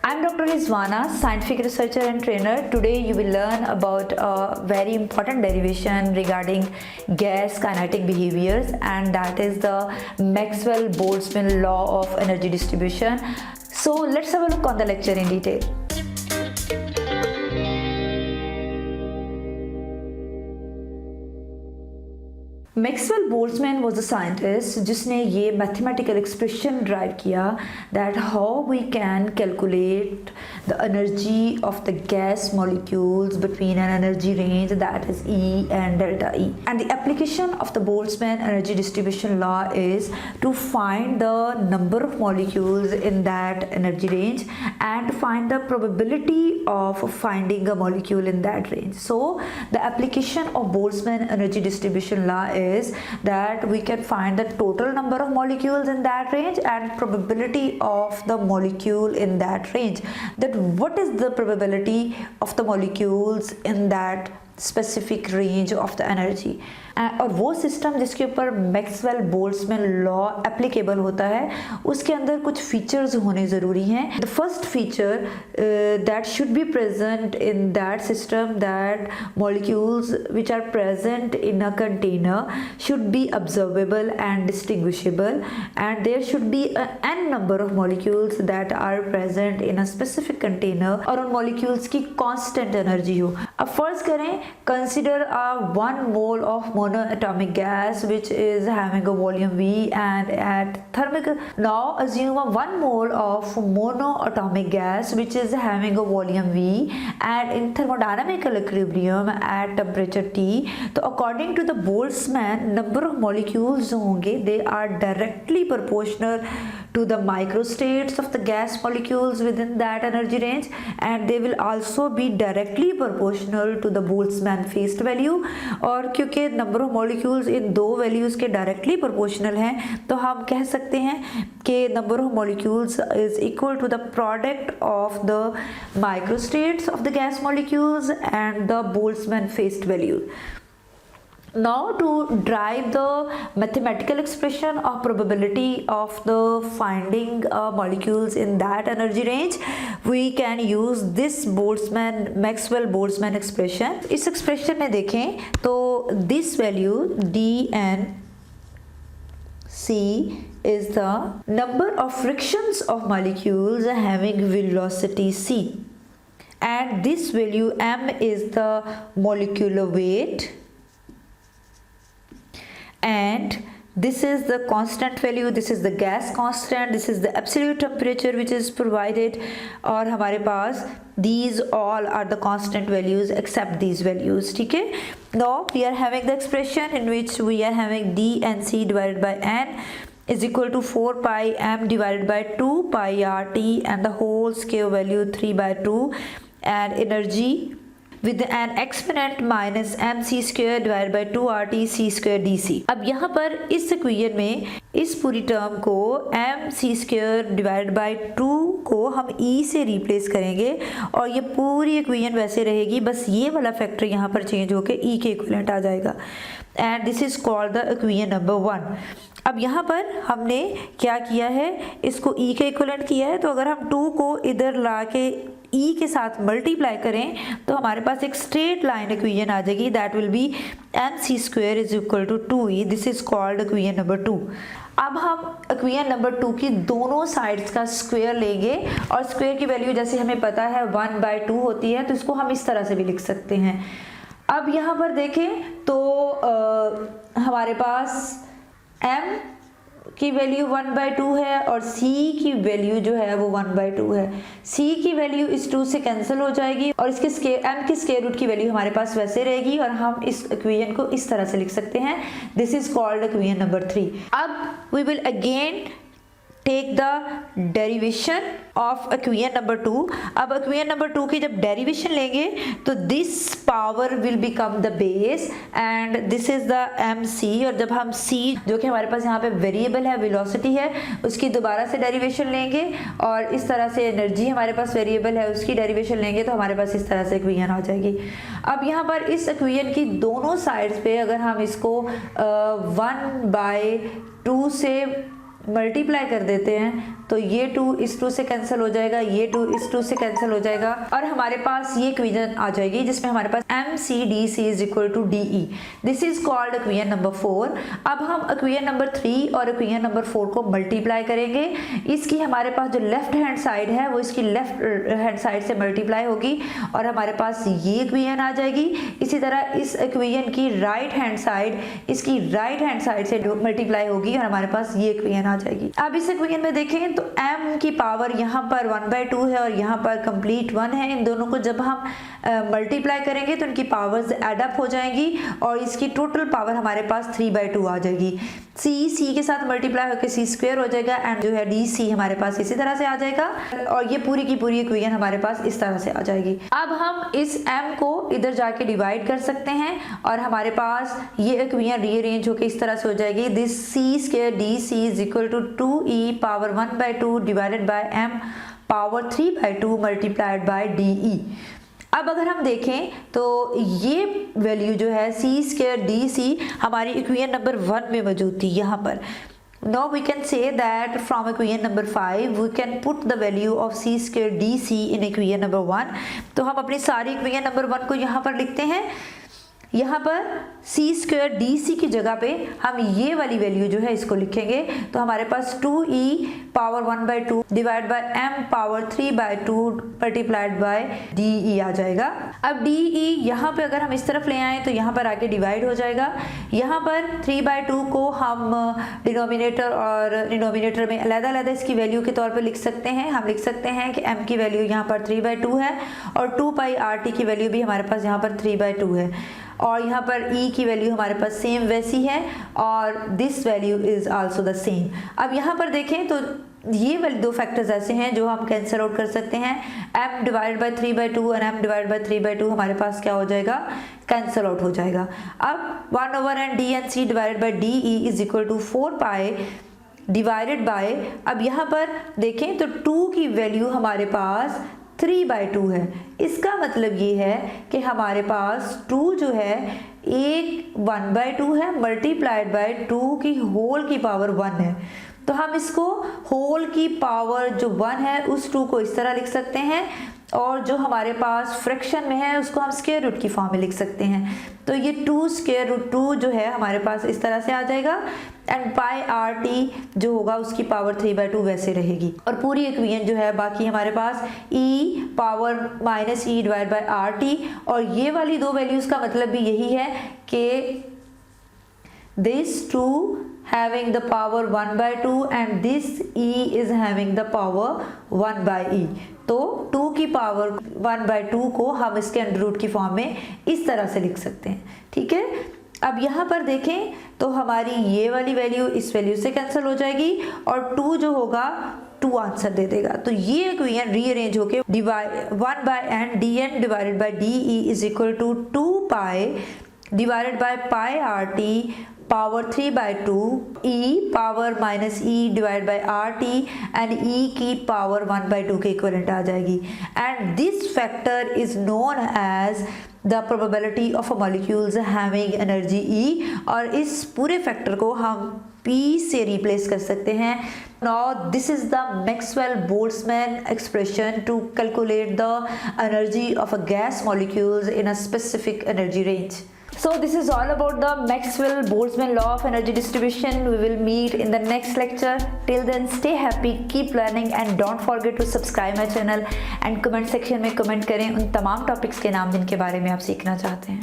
I'm Dr. Rizwana, scientific researcher and trainer. Today you will learn about a very important derivation regarding gas kinetic behaviors, and that is the Maxwell-Boltzmann law of energy distribution. So let's have a look on the lecture in detail. Maxwell Boltzmann was the scientist जिसने ये mathematical expression derive किया that how we can calculate the energy of the gas molecules between an energy range that is E and delta E. And the application of the Boltzmann energy distribution law is to find the number of molecules in that energy range and find the probability of finding a molecule in that range. So the application of Boltzmann energy distribution law is that we can find the total number of molecules in that range and probability of the molecule in that range. That what is the probability of the molecules in that specific range of the energy. और वो system जिसके ऊपर Maxwell Boltzmann law applicable होता है उसके अंदर कुछ features होने ज़रूरी हैं. The first feature that should be present in that system that molecules which are present in a container should be observable and distinguishable and there should be an number of molecules that are present in a specific container और उन molecules की constant energy हो. अब फर्ज करें, consider a 1 mole of monoatomic gas which is having a volume V and at thermic. Now assume a 1 mole of monoatomic gas which is having a volume V and in thermodynamical equilibrium at temperature T. तो according to the Boltzmann, number of molecules जो होंगे they are directly proportional to the microstates of the gas molecules within that energy range and they will also be directly proportional to the Boltzmann phase value. और क्योंकि number of molecules in दो values के directly proportional हैं तो हम कह सकते हैं कि number of molecules is equal to the product of the microstates of the gas molecules and the Boltzmann phase value. Now to derive the mathematical expression of probability of the finding molecules in that energy range, we can use this Maxwell-Boltzmann expression. इस expression में देखें तो this value dn C is the number of frictions of molecules having velocity c and this value m is the molecular weight and this is the constant value, this is the gas constant, this is the absolute temperature which is provided और हमारे पास these all are the constant values except these values. ठीक है. Now we are having the expression in which we are having d and c divided by n is equal to 4 pi m divided by 2 pi RT and the whole square value 3 by 2 and energy with an exponent minus mc square divided by 2 RT c square dc. अब यहाँ पर इस equation में इस पूरी term को mc square divided by 2 को हम e से रिप्लेस करेंगे और ये पूरी इक्वेशन वैसे रहेगी, बस ये वाला फैक्टर यहाँ पर चेंज होकर e के इक्विवेलेंट आ जाएगा and this is called the equation number 1. अब यहाँ पर हमने क्या किया है, इसको e के इक्विवेलेंट किया है तो अगर हम 2 को इधर ला के e के साथ मल्टीप्लाई करें तो हमारे पास एक स्ट्रेट लाइन इक्वेशन आ जाएगी that will be mc square is equal to 2e. This is called equation number 2. अब हम इक्वेशन नंबर 2 की दोनों साइड्स का स्क्वायर लेंगे और स्क्वायर की वैल्यू जैसे हमें पता है 1/2 होती है तो इसको हम इस तरह से भी लिख सकते हैं. अब यहाँ पर देखें तो हमारे पास m की वैल्यू 1/2 है और c की वैल्यू जो है वो 1/2 है. c की वैल्यू इस 2 से कैंसिल हो जाएगी और इसके m की स्क्वायर रूट की वैल्यू हमारे पास वैसे रहेगी और हम इस इक्वेशन को इस तरह से लिख सकते हैं. This is called equation number 3. अब we will again take the derivation of equation number 2. अब इक्वेशन नंबर 2 की जब डेरिवेशन लेंगे तो this power will become the base and this is the mc और जब हम c जो कि हमारे पास यहाँ पे वेरिएबल है, वेलोसिटी है, उसकी दोबारा से डेरिवेशन लेंगे और इस तरह से एनर्जी हमारे पास वेरिएबल है उसकी डेरिवेशन लेंगे तो हमारे पास इस तरह से इक्वेशन आ जाएगी. अब यहाँ पर इस इक्वेशन की दोनों साइड्स पे अगर हम इसको 1/2 से मल्टीप्लाई कर देते हैं तो ये 2 इस 2 से कैंसिल हो जाएगा, ये 2 इस 2 से कैंसिल हो जाएगा और हमारे पास ये इक्वेशन आ जाएगी जिसमें हमारे पास MCDC is equal to DE। This is called equation number 4। अब हम इक्वेशन नंबर 3 और इक्वेशन नंबर 4 को मल्टीप्लाई करेंगे। इसकी हमारे पास जो लेफ्ट हैंड साइड है वो इसकी लेफ्ट हैंड साइड से मल्टीप्लाई होगी और हमारे पास ये इक्वेशन आ जाएगी। इसी तरह इस इक्वेशन की राइट हैंड साइड इसकी राइट हैंड साइड से मल्टीप्लाई होगी और हमारे पास ये इक्वेशन आ जाएगी। अब इस इक्वेशन में देखें तो m की पावर यहाँ पर 1/2 है और यहाँ पर कंप्लीट 1 है। इन दोनों को जब हम मल्टीप्लाई करेंगे तो इनकी पावर्स एड अप हो जाएंगी और इसकी टोटल पावर हमारे पास 3/2 आ जाएगी। c के साथ मल्टीप्लाई होकर c² हो जाएगा एंड जो है dc हमारे पास इसी तरह से आ जाएगा और ये पूरी की पूरी इक्वेशन हमारे पास इस तरह से आ जाएगी। अब हम इस m को इधर जाके डिवाइड कर सकते हैं और हमारे पास ये इक्वेशन रीअरेंज होकर इस तरह से हो जाएगी। This c² dc is equal to 2e power 1/2 divided by m power 3/2 multiplied by DE। अब अगर हम देखें तो ये वैल्यू जो है c² dc हमारी इक्वेशन नंबर 1 में मौजूद थी यहाँ पर। Now we can say that from equation number 5 we can put the value of c² dc in equation number 1। तो हम अपनी सारी इक्वेशन नंबर 1 को यहाँ पर लिखते हैं। यहाँ पर c² dc की जगह पे हम ये वाली वैल्यू जो है इसको लिखेंगे तो हमारे पास 2e power 1/2 divide by m power 3/2 multiplied by DE आ जाएगा। अब DE यहाँ पे अगर हम इस तरफ ले आए तो यहाँ पर आके डिवाइड हो जाएगा। यहाँ पर 3/2 को हम डिनोमिनेटर और डिनोमिनेटर में अलग-अलग इसकी वैल्यू के तौर पे लिख सकते हैं। हम लिख सकते हैं कि m की वैल्यू यहाँ पर 3/2 है और 2πRT की वैल्यू भी हमारे पास यहाँ पर 3/2 है और यहाँ पर e की वैल्यू हमारे पास सेम वैसी है और this value is also the same. अब यहाँ पर देखें तो ये वाले दो फैक्टर्स ऐसे हैं जो हम कैंसिल आउट कर सकते हैं। m डिवाइड बाय 3/2 और m डिवाइड बाय 3/2 हमारे पास क्या हो जाएगा, कैंसिल आउट हो जाएगा। अब 1/n dnc divided by DE is equal to 4π divided by, अब यहाँ पर देखें तो 2 की वैल्यू हमारे पास 3/2 है। इसका मतलब ये है कि हमारे पास 2 जो है एक 1/2 है मल्टीप्लाइड बाय 2 की होल की पावर 1 है। तो हम इसको होल की पावर जो 1 है उस 2 को इस तरह लिख सकते हैं और जो हमारे पास फ्रैक्शन में है उसको हम स्क्वायर रूट की फॉर्म में लिख सकते हैं। तो ये 2√2 जो है हमारे पास इस तरह से आ जाएगा एंड πRT जो होगा उसकी पावर 3/2 वैसे रहेगी और पूरी इक्वेशन जो है बाकी हमारे पास e power -e divide by RT और ये वाली दो वैल्यूज का मतलब भी यही है कि this 2 having the power 1/2 and this e is having the power 1/e। तो 2 की पावर 1/2 को हम इसके अंडर रूट की फॉर्म में इस तरह से लिख सकते हैं। ठीक है, अब यहाँ पर देखें तो हमारी ये वाली वैल्यू इस वैल्यू से कैंसिल हो जाएगी और 2 जो होगा 2 आंसर दे देगा। तो ये इक्वेशन रीअरेंज होके 1/n dn divided by DE is equal to 2π divided by πRT power 3/2 e power -e divide by RT and e की पावर 1/2 के इक्विवेलेंट आ जाएगी and this factor is known as the probability of a molecules having energy E और इस पूरे factor को हम P से रिप्लेस कर सकते हैं। Now this is the Maxwell-Boltzmann expression to calculate the energy of a gas molecules in a specific energy range. So this is all about the Maxwell-Boltzmann law of energy distribution. We will meet in the next lecture. Till then, stay happy, keep learning and don't forget to subscribe my channel and comment section में comment करें उन तमाम topics के नाम जिनके बारे में आप सीखना चाहते हैं।